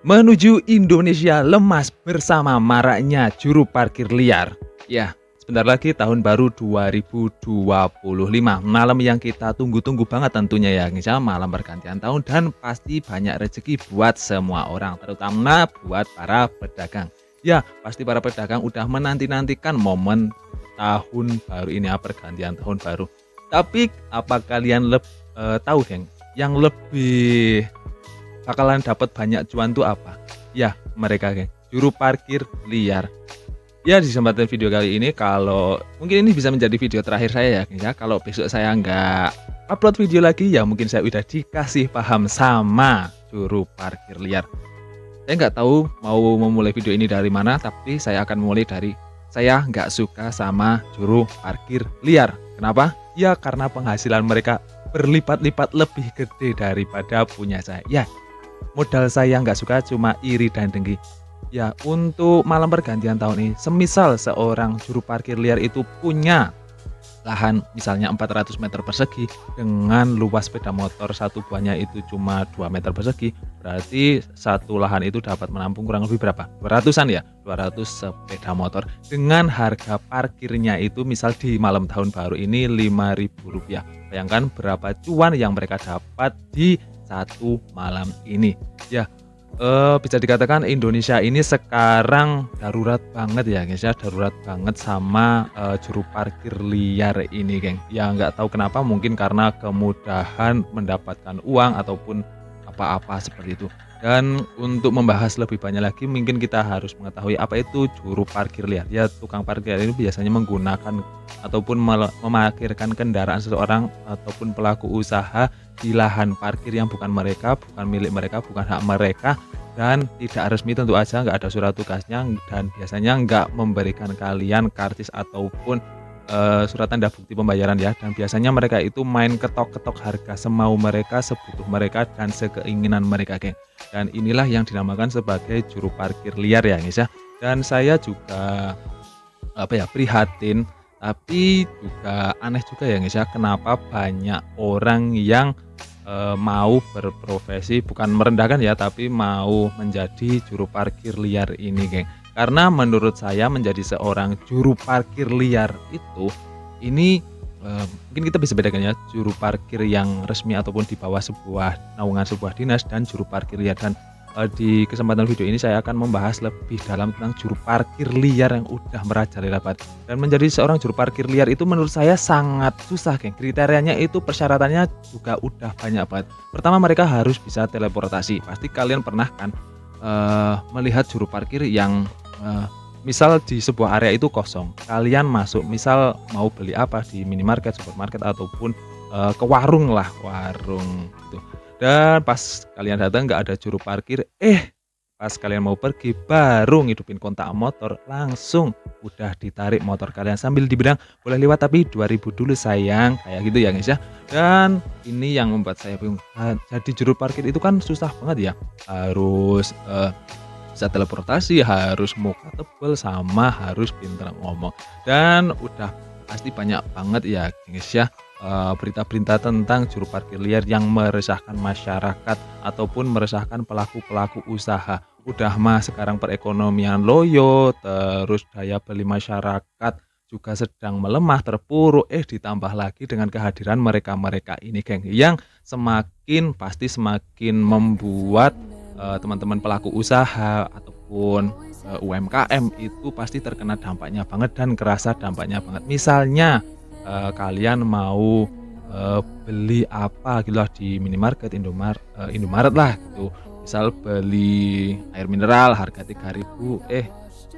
Menuju Indonesia lemas bersama maraknya juru parkir liar. Ya, sebentar lagi tahun baru 2025. Malam yang kita tunggu-tunggu banget tentunya ya, misal malam pergantian tahun dan pasti banyak rezeki buat semua orang, terutama buat para pedagang. Ya, pasti para pedagang udah menanti-nantikan momen tahun baru ini ya, pergantian tahun baru. Tapi apa kalian tahu, geng, yang lebih bakalan dapat banyak cuan tuh apa? Ya, mereka, geng, juru parkir liar. Ya, di kesempatan video kali ini, kalau mungkin ini bisa menjadi video terakhir saya ya, geng, ya. Kalau besok saya nggak upload video lagi, ya mungkin saya udah dikasih paham sama juru parkir liar. Saya nggak tahu mau memulai video ini dari mana, tapi saya akan mulai dari saya nggak suka sama juru parkir liar. Kenapa? Ya karena penghasilan mereka berlipat-lipat lebih gede daripada punya saya. Ya, modal saya nggak suka cuma iri dan dengki. Ya, untuk malam pergantian tahun ini, semisal seorang juru parkir liar itu punya lahan misalnya 400 meter persegi dengan luas sepeda motor satu buahnya itu cuma 2 meter persegi, berarti satu lahan itu dapat menampung kurang lebih berapa? 200-an ya? 200 sepeda motor dengan harga parkirnya itu misal di malam tahun baru ini Rp5.000. Bayangkan berapa cuan yang mereka dapat di satu malam ini. Ya, bisa dikatakan Indonesia ini sekarang darurat banget ya, guys, ya, darurat banget sama, juru parkir liar ini, geng. Ya nggak tahu kenapa, mungkin karena kemudahan mendapatkan uang ataupun apa-apa seperti itu. Dan untuk membahas lebih banyak lagi, mungkin kita harus mengetahui apa itu juru parkir liar. Ya, tukang parkir ini biasanya menggunakan ataupun memarkirkan kendaraan seseorang ataupun pelaku usaha di lahan parkir yang bukan mereka, bukan milik mereka, bukan hak mereka, dan tidak resmi tentu aja, nggak ada surat tugasnya, dan biasanya nggak memberikan kalian karcis ataupun surat tanda bukti pembayaran ya. Dan biasanya mereka itu main ketok-ketok harga semau mereka, sebutuh mereka, dan sekeinginan mereka, geng. Dan inilah yang dinamakan sebagai juru parkir liar ya, guys, ya. Dan saya juga prihatin, tapi juga aneh juga ya, guys, ya, kenapa banyak orang yang mau berprofesi, bukan merendahkan ya, tapi mau menjadi juru parkir liar ini, geng. Karena menurut saya menjadi seorang juru parkir liar itu, ini mungkin kita bisa bedakan ya, juru parkir yang resmi ataupun di bawah sebuah naungan sebuah dinas dan juru parkir liar. Dan di kesempatan video ini saya akan membahas lebih dalam tentang juru parkir liar yang udah merajalela banget. Dan menjadi seorang juru parkir liar itu menurut saya sangat susah, geng. Kriterianya itu, persyaratannya juga udah banyak banget. Pertama, mereka harus bisa teleportasi. Pasti kalian pernah kan melihat juru parkir yang misal di sebuah area itu kosong, kalian masuk misal mau beli apa di minimarket, supermarket, ataupun ke warung lah, warung gitu. Dan pas kalian datang nggak ada juru parkir, pas kalian mau pergi baru ngidupin kontak motor, langsung udah ditarik motor kalian sambil dibilang, "Boleh lewat tapi 2.000 dulu sayang," kayak gitu ya, guys, ya. Dan ini yang membuat saya bingung, jadi juru parkir itu kan susah banget ya, harus bisa teleportasi, harus muka tebel, sama harus pintar ngomong. Dan udah pasti banyak banget ya, guys, ya, berita-berita tentang juru parkir liar yang meresahkan masyarakat ataupun meresahkan pelaku-pelaku usaha. Udah mah sekarang perekonomian loyo, terus daya beli masyarakat juga sedang melemah, terpuruk, ditambah lagi dengan kehadiran mereka-mereka ini, geng, yang pasti semakin membuat teman-teman pelaku usaha ataupun UMKM itu pasti terkena dampaknya banget dan kerasa dampaknya banget. Misalnya kalian mau beli apa gitu lah di minimarket, Indomaret lah gitu. Misal beli air mineral harga 3.000,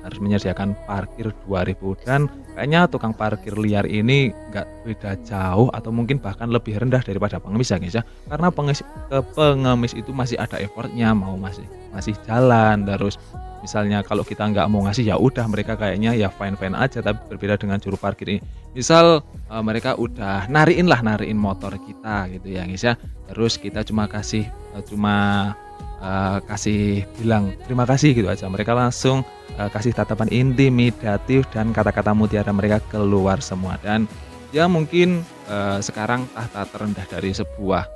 harus menyediakan parkir 2.000. Dan kayaknya tukang parkir liar ini nggak beda jauh atau mungkin bahkan lebih rendah daripada pengemis ya, guys, ya. Karena pengemis itu masih ada effortnya, mau masih jalan. Terus misalnya kalau kita nggak mau ngasih, ya udah mereka kayaknya ya fine-fine aja. Tapi berbeda dengan juru parkir ini, misal mereka udah nariin motor kita gitu ya, guys, ya. Terus kita cuma kasih bilang terima kasih gitu aja, mereka langsung kasih tatapan intimidatif dan kata-kata mutiara mereka keluar semua. Dan ya mungkin sekarang tahta terendah dari sebuah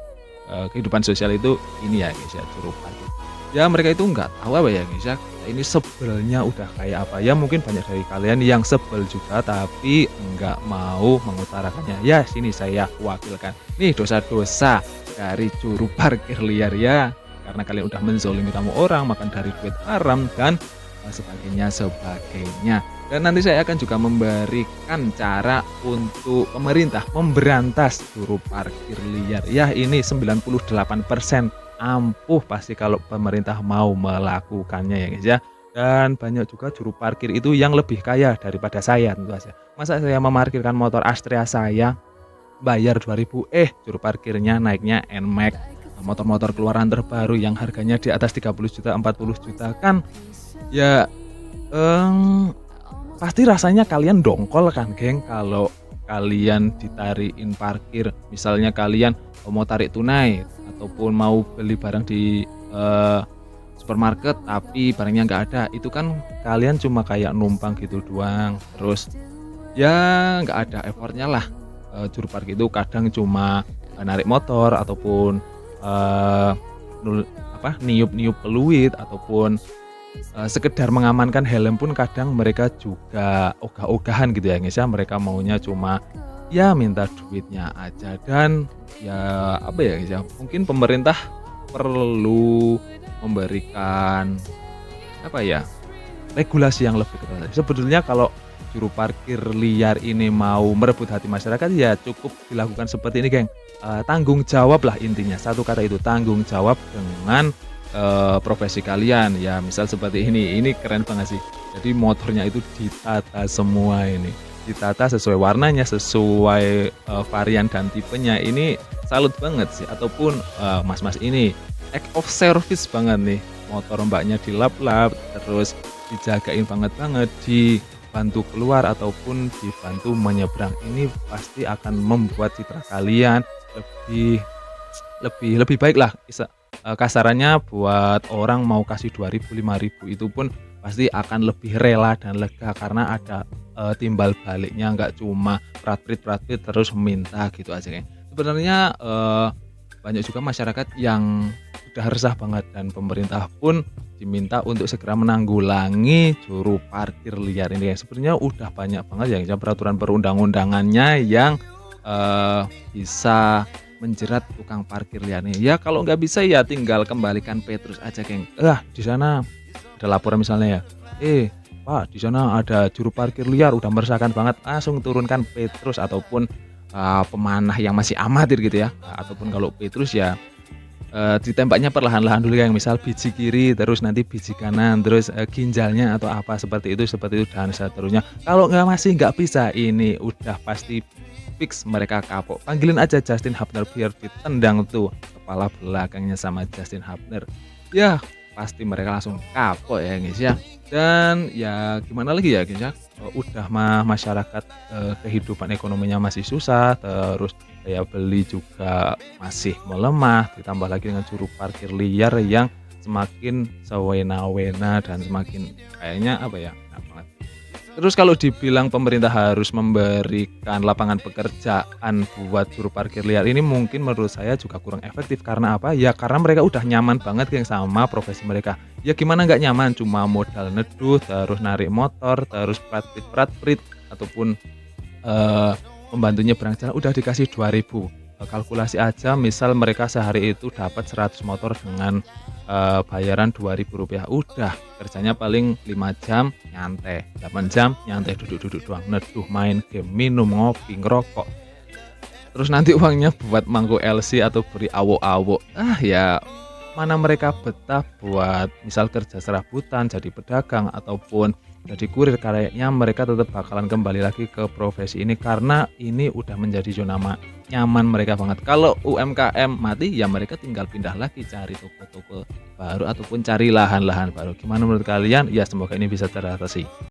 kehidupan sosial itu ini ya, guys, ya, juru parkir. Ya mereka itu nggak tahu apa ya guys ya, ini sebelnya udah kayak apa. Ya mungkin banyak dari kalian yang sebel juga tapi nggak mau mengutarakannya. Ya sini saya wakilkan. Nih dosa-dosa dari juru parkir liar ya. Karena kalian udah menzolimi tamu orang, makan dari duit haram dan sebagainya. Dan nanti saya akan juga memberikan cara untuk pemerintah memberantas juru parkir liar. Ya ini 98% ampuh pasti kalau pemerintah mau melakukannya ya guys ya. Dan banyak juga juru parkir itu yang lebih kaya daripada saya tentu saja. Masa saya memarkirkan motor Astrea saya bayar 2.000, juru parkirnya naiknya NMAX, motor-motor keluaran terbaru yang harganya di atas 30 juta, 40 juta kan ya, mmm, pasti rasanya kalian dongkol kan geng kalau kalian ditarikin parkir. Misalnya kalian mau tarik tunai ataupun mau beli barang di, supermarket tapi barangnya nggak ada, itu kan kalian cuma kayak numpang gitu doang. Terus ya nggak ada effort-nya lah, juru parkir itu kadang cuma, narik motor ataupun, eee, niup-niup peluit ataupun sekedar mengamankan helm pun kadang mereka juga ogah-ogahan gitu ya guys ya, mereka maunya cuma ya minta duitnya aja. Dan ya apa ya guys ya, mungkin pemerintah perlu memberikan apa ya, regulasi yang lebih ketat. Sebetulnya kalau juru parkir liar ini mau merebut hati masyarakat ya cukup dilakukan seperti ini geng, tanggung jawab lah intinya, satu kata itu tanggung jawab dengan profesi kalian. Ya misal seperti ini keren banget sih. Jadi motornya itu ditata semua ini, ditata sesuai warnanya, sesuai, varian dan tipenya. Ini salut banget sih. Ataupun, mas-mas ini act of service banget nih, motor mbaknya dilap-lap, terus dijagain banget, dibantu keluar ataupun dibantu menyeberang. Ini pasti akan membuat citra kalian lebih lebih baik lah, kasarannya buat orang mau kasih 2.000, 5.000 itu pun pasti akan lebih rela dan lega karena ada, timbal baliknya, nggak cuma prat-prit terus minta gitu aja Kang. Sebenarnya, banyak juga masyarakat yang udah resah banget dan pemerintah pun diminta untuk segera menanggulangi juru parkir liar ini. Sebenarnya udah banyak banget ya peraturan perundang-undangannya yang, bisa menjerat tukang parkir liar nih. Ya kalau nggak bisa ya tinggal kembalikan Petrus aja geng. Di sana ada laporan misalnya ya, Pak di sana ada juru parkir liar udah meresahkan banget, langsung turunkan Petrus ataupun, pemanah yang masih amatir gitu ya, ataupun kalau Petrus ya, ditembaknya perlahan-lahan dulu yang misal biji kiri, terus nanti biji kanan, terus, ginjalnya atau apa seperti itu dan seterusnya. Kalau masih nggak bisa, ini udah pasti fix mereka kapok. Panggilin aja Justin Hubner biar ditendang tuh kepala belakangnya sama Justin Hubner. Ya pasti mereka langsung kapok ya guys ya. Dan ya gimana lagi ya guys ya, udah masyarakat, kehidupan ekonominya masih susah, terus daya beli juga masih melemah, ditambah lagi dengan juru parkir liar yang semakin sewena-wena dan semakin kayaknya apa ya, enak banget. Terus kalau dibilang pemerintah harus memberikan lapangan pekerjaan buat juru parkir liar ini mungkin menurut saya juga kurang efektif. Karena apa? Ya karena mereka udah nyaman banget yang sama profesi mereka. Ya gimana nggak nyaman, cuma modal neduh, terus narik motor, terus prat-prit ataupun, pembantu nyebrang jalan udah dikasih 2.000. Kalkulasi aja misal mereka sehari itu dapat 100 motor dengan, bayaran Rp2.000, udah kerjanya paling 5 jam nyantai, 8 jam nyantai duduk-duduk doang, neduh, main game, minum, ngopi, ngerokok. Terus nanti uangnya buat mangkok LC atau beli awok-awok. Ya mana mereka betah buat misal kerja serabutan, jadi pedagang ataupun jadi kurir, kayaknya mereka tetap bakalan kembali lagi ke profesi ini karena ini udah menjadi zona nyaman mereka banget. Kalau UMKM mati ya mereka tinggal pindah lagi cari toko-toko baru ataupun cari lahan-lahan baru. Gimana menurut kalian? Ya semoga ini bisa teratasi.